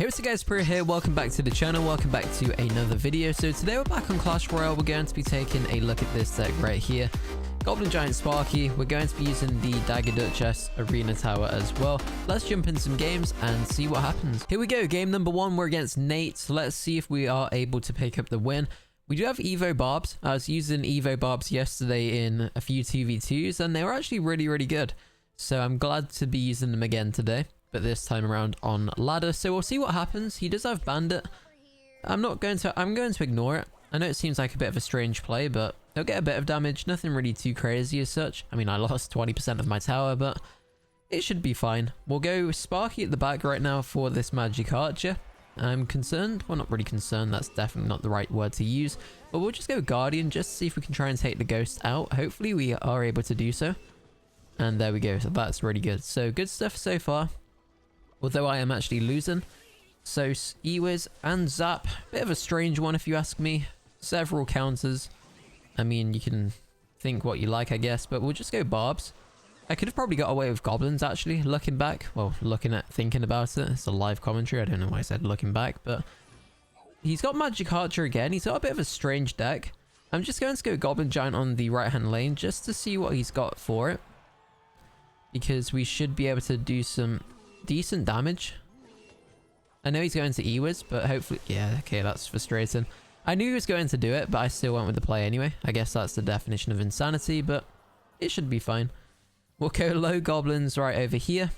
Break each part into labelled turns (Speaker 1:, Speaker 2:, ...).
Speaker 1: Hey, what's up guys, Pro here, welcome back to the channel, welcome back to another video. So today we're back on Clash Royale. We're going to be taking a look at this deck right here. Goblin Giant Sparky. We're going to be using the Dagger Duchess Arena Tower as well. Let's jump in some games and see what happens. Here we go, game number one, we're against Nate. So let's see if we are able to pick up the win. We do have Evo Barbs. I was using Evo Barbs yesterday in a few 2v2s and they were actually really good. So I'm glad to be using them again today, but this time around on ladder. So we'll see what happens. He does have Bandit. I'm going to ignore it. I know it seems like a bit of a strange play, but he'll get a bit of damage. Nothing really too crazy as such. I mean, I lost 20% of my tower, but it should be fine. We'll go Sparky at the back right now for this Magic Archer. I'm concerned. Well, not really concerned. That's definitely not the right word to use. But we'll just go Guardian just to see if we can try and take the Ghost out. Hopefully we are able to do so. And there we go. So that's really good. So good stuff so far. Although I am actually losing. So Ewiz and Zap. Bit of a strange one if you ask me. Several counters. I mean, you can think what you like, I guess. But we'll just go Barbs. I could have probably got away with Goblins, actually. Looking back. Well, thinking about it. It's a live commentary. I don't know why I said looking back. But he's got Magic Archer again. He's got a bit of a strange deck. I'm just going to go Goblin Giant on the right-hand lane. Just to see what he's got for it. Because we should be able to do some decent damage. I know he's going to Ewiz, but hopefully... Yeah, okay, that's frustrating. I knew he was going to do it, but I still went with the play anyway. I guess that's the definition of insanity, but it should be fine. We'll go low goblins right over here.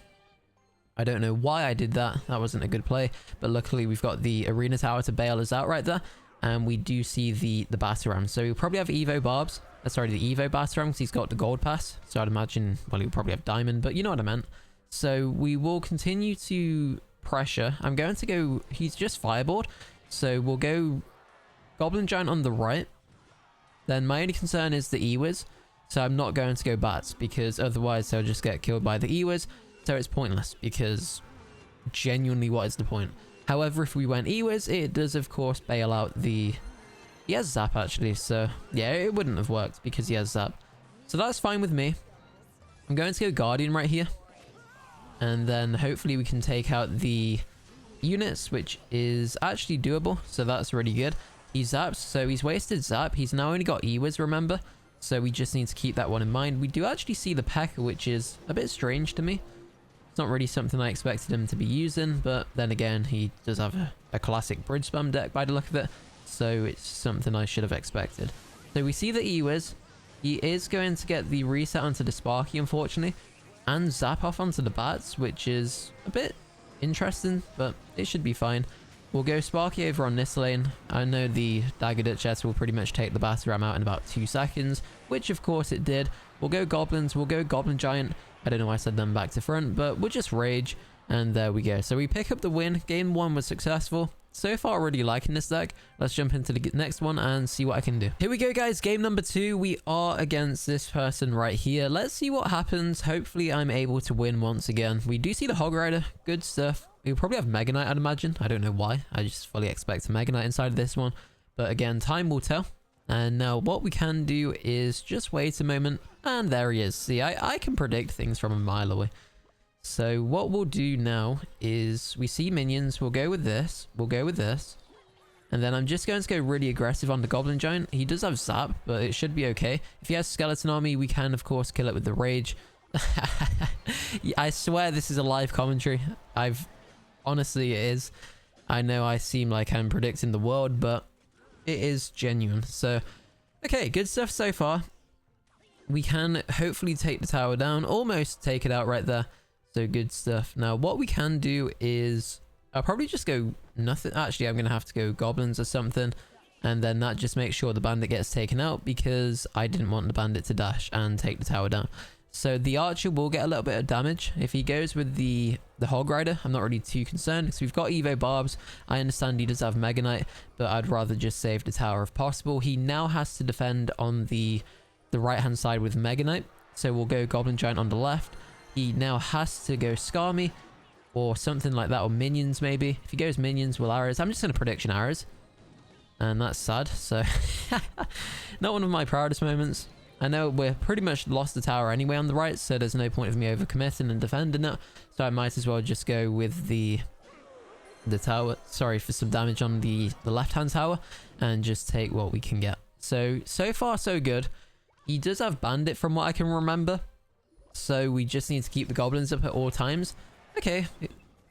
Speaker 1: I don't know why I did that. That wasn't a good play, but luckily we've got the Arena Tower to bail us out right there. And we do see the Bataram. So we'll probably have Evo Barbs. Sorry, the Evo Bataram, because he's got the Gold Pass. So I'd imagine, well, he'll probably have Diamond, but you know what I meant. So we will continue to pressure. I'm going to go... He's just Fireboard. So we'll go Goblin Giant on the right. Then my only concern is the Ewiz. So I'm not going to go Bats, because otherwise they'll just get killed by the Ewiz. So it's pointless, because genuinely what is the point? However, if we went Ewiz, it does of course bail out the... He has Zap actually, so yeah, it wouldn't have worked because he has Zap. So that's fine with me. I'm going to go Guardian right here. And then hopefully we can take out the units, which is actually doable. So that's really good. He zaps, so he's wasted Zap. He's now only got Ewiz, remember? So we just need to keep that one in mind. We do actually see the P.E.K.K.A, which is a bit strange to me. It's not really something I expected him to be using, but then again, he does have a classic bridge spam deck by the look of it. So it's something I should have expected. So we see the Ewiz. He is going to get the reset onto the Sparky, unfortunately. And Zap off onto the Bats, which is a bit interesting, but it should be fine. We'll go Sparky over on this lane. I know the Dagger Duchess will pretty much take the Bataram out in about 2 seconds, which of course it did. We'll go Goblins, we'll go Goblin Giant. I don't know why I said them back to front, but we'll just Rage, and there we go. So we pick up the win. Game 1 was successful. So far, really liking this deck. Let's jump into the next one and see what I can do. Here we go, guys. Game number 2. We are against this person right here. Let's see what happens. Hopefully, I'm able to win once again. We do see the Hog Rider. Good stuff. We'll probably have Mega Knight, I'd imagine. I don't know why. I just fully expect a Mega Knight inside of this one. But again, time will tell. And now what we can do is just wait a moment. And there he is. See, I can predict things from a mile away. So what we'll do now is we see minions. We'll go with this. We'll go with this. And then I'm just going to go really aggressive on the Goblin Giant. He does have Zap, but it should be okay. If he has Skeleton Army, we can, of course, kill it with the Rage. I swear this is a live commentary. Honestly, it is. I know I seem like I'm predicting the world, but it is genuine. So, okay, good stuff so far. We can hopefully take the tower down. Almost take it out right there. So good stuff. Now, what we can do is... I'll probably just go nothing. Actually, I'm going to have to go Goblins or something. And then that just makes sure the Bandit gets taken out, because I didn't want the Bandit to dash and take the tower down. So the Archer will get a little bit of damage. If he goes with the Hog Rider, I'm not really too concerned, because we've got Evo Barbs. I understand he does have Mega Knight, but I'd rather just save the tower if possible. He now has to defend on the right-hand side with Mega Knight. So we'll go Goblin Giant on the left. He now has to go Skarmy or something like that, or Minions maybe. If he goes Minions, we'll Arrows. I'm just going to prediction Arrows. And that's sad. So, not one of my proudest moments. I know we're pretty much lost the tower anyway on the right, so there's no point of me overcommitting and defending it. So I might as well just go with the the tower, sorry, for some damage on the left-hand tower, and just take what we can get. So far so good. He does have bandit from what I can remember, so we just need to keep the goblins up at all times. Okay,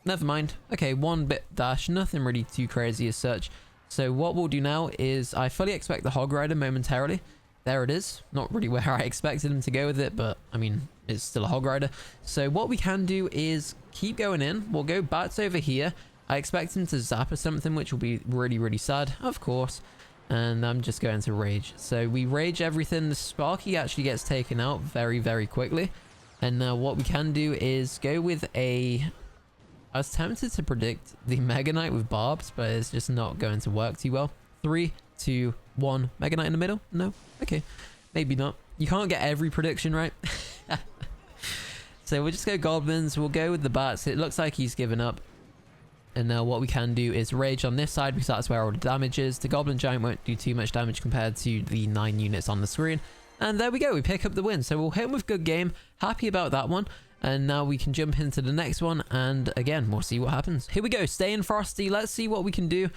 Speaker 1: never mind. Okay, 1-bit dash, nothing really too crazy as such. So what we'll do now is I fully expect the hog rider momentarily. There it is. Not really where I expected him to go with it, but I mean, it's still a hog rider. So what we can do is keep going in. We'll go bats over here. I expect him to zap or something, which will be really, really sad, of course. And I'm just going to rage. So we rage everything. The Sparky actually gets taken out very, very quickly. And now what we can do is go with a... I was tempted to predict the Mega Knight with barbs, but it's just not going to work too well. 3, 2, 1. Mega Knight in the middle? No? Okay. Maybe not. You can't get every prediction right. So we'll just go goblins. We'll go with the bats. It looks like he's given up. And now what we can do is rage on this side because that's where all the damage is. The Goblin Giant won't do too much damage compared to the 9 units on the screen. And there we go. We pick up the win. So we'll hit him with good game. Happy about that one. And now we can jump into the next one. And again, we'll see what happens. Here we go. Staying frosty. Let's see what we can do.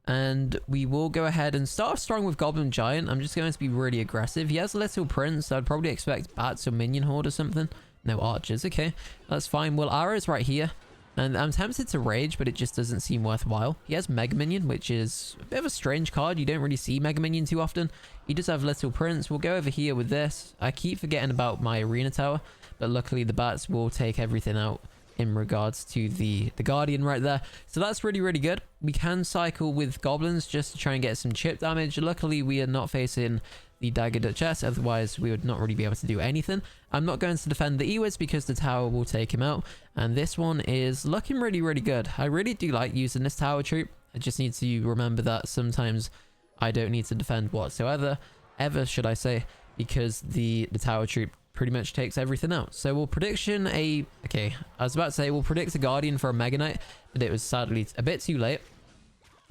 Speaker 1: And we will go ahead and start off strong with Goblin Giant. I'm just going to be really aggressive. He has a little prince. I'd probably expect bats or minion horde or something. No archers. Okay, that's fine. Well, arrows right here. And I'm tempted to rage, but it just doesn't seem worthwhile. He has Mega Minion, which is a bit of a strange card. You don't really see Mega Minion too often. He does have Little Prince. We'll go over here with this. I keep forgetting about my Arena Tower, but luckily the bats will take everything out in regards to the Guardian right there. So that's really, really good. We can cycle with Goblins just to try and get some chip damage. Luckily, we are not facing the Dagger Duchess, otherwise we would not really be able to do anything. I'm not going to defend the Ewiz because the tower will take him out, and this one is looking really, really good. I really do like using this tower troop. I just need to remember that sometimes I don't need to defend whatsoever, ever should I say, because the tower troop pretty much takes everything out. So we'll prediction okay, I was about to say we'll predict a Guardian for a Mega Knight, but it was sadly a bit too late,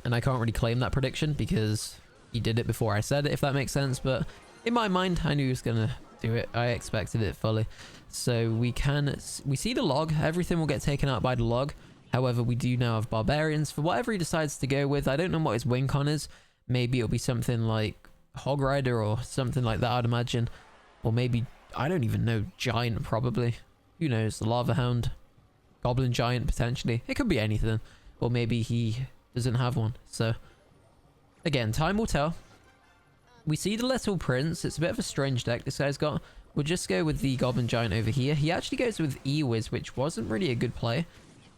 Speaker 1: and I can't really claim that prediction because he did it before I said it, if that makes sense. But in my mind, I knew he was gonna do it. I expected it fully. So we see the log. Everything will get taken out by the log. However, we do now have barbarians for whatever he decides to go with. I don't know what his win con is. Maybe it'll be something like Hog Rider or something like that, I'd imagine. Or maybe, I don't even know, Giant probably. Who knows? The Lava Hound, Goblin Giant potentially. It could be anything. Or maybe he doesn't have one. So again, time will tell. We see the Little Prince. It's a bit of a strange deck this guy's got. We'll just go with the Goblin Giant over here. He actually goes with Ewiz, which wasn't really a good play.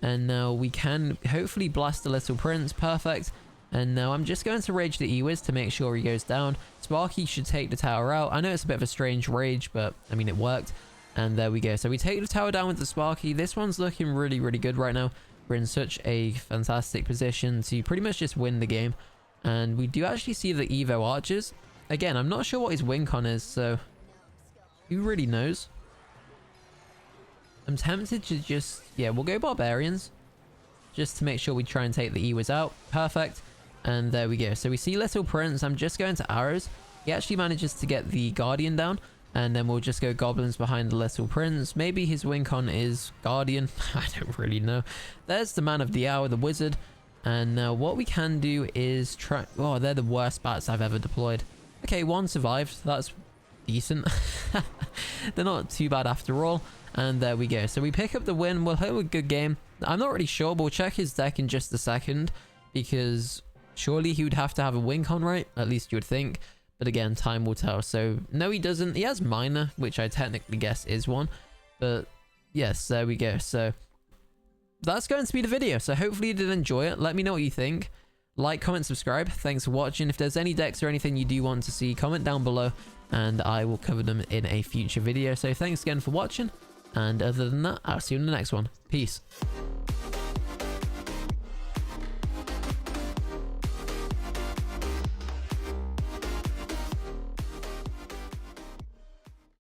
Speaker 1: And now we can hopefully blast the Little Prince. Perfect. And now I'm just going to rage the Ewiz to make sure he goes down. Sparky should take the tower out. I know it's a bit of a strange rage, but I mean, it worked. And there we go. So we take the tower down with the Sparky. This one's looking really, really good right now. We're in such a fantastic position to pretty much just win the game. And we do actually see the Evo archers. Again, I'm not sure what his win con is, so who really knows? I'm tempted to just, yeah, we'll go barbarians just to make sure we try and take the Ewiz out. Perfect. And there we go. So we see Little Prince. I'm just going to arrows. He actually manages to get the Guardian down, and then we'll just go goblins behind the Little Prince. Maybe his win con is Guardian. I don't really know. There's the man of the hour, the wizard. And now what we can do is try... Oh, they're the worst bats I've ever deployed. Okay, one survived. That's decent. They're not too bad after all. And there we go. So we pick up the win. We'll have a good game. I'm not really sure. We'll check his deck in just a second, because surely he would have to have a win con, right? At least you would think. But again, time will tell. So no, he doesn't. He has minor, which I technically guess is one. But yes, there we go. So that's going to be the video. So hopefully you did enjoy it. Let me know what you think. Like, comment, subscribe. Thanks for watching. If there's any decks or anything you do want to see, comment down below and I will cover them in a future video. So thanks again for watching. And other than that, I'll see you in the next one. Peace.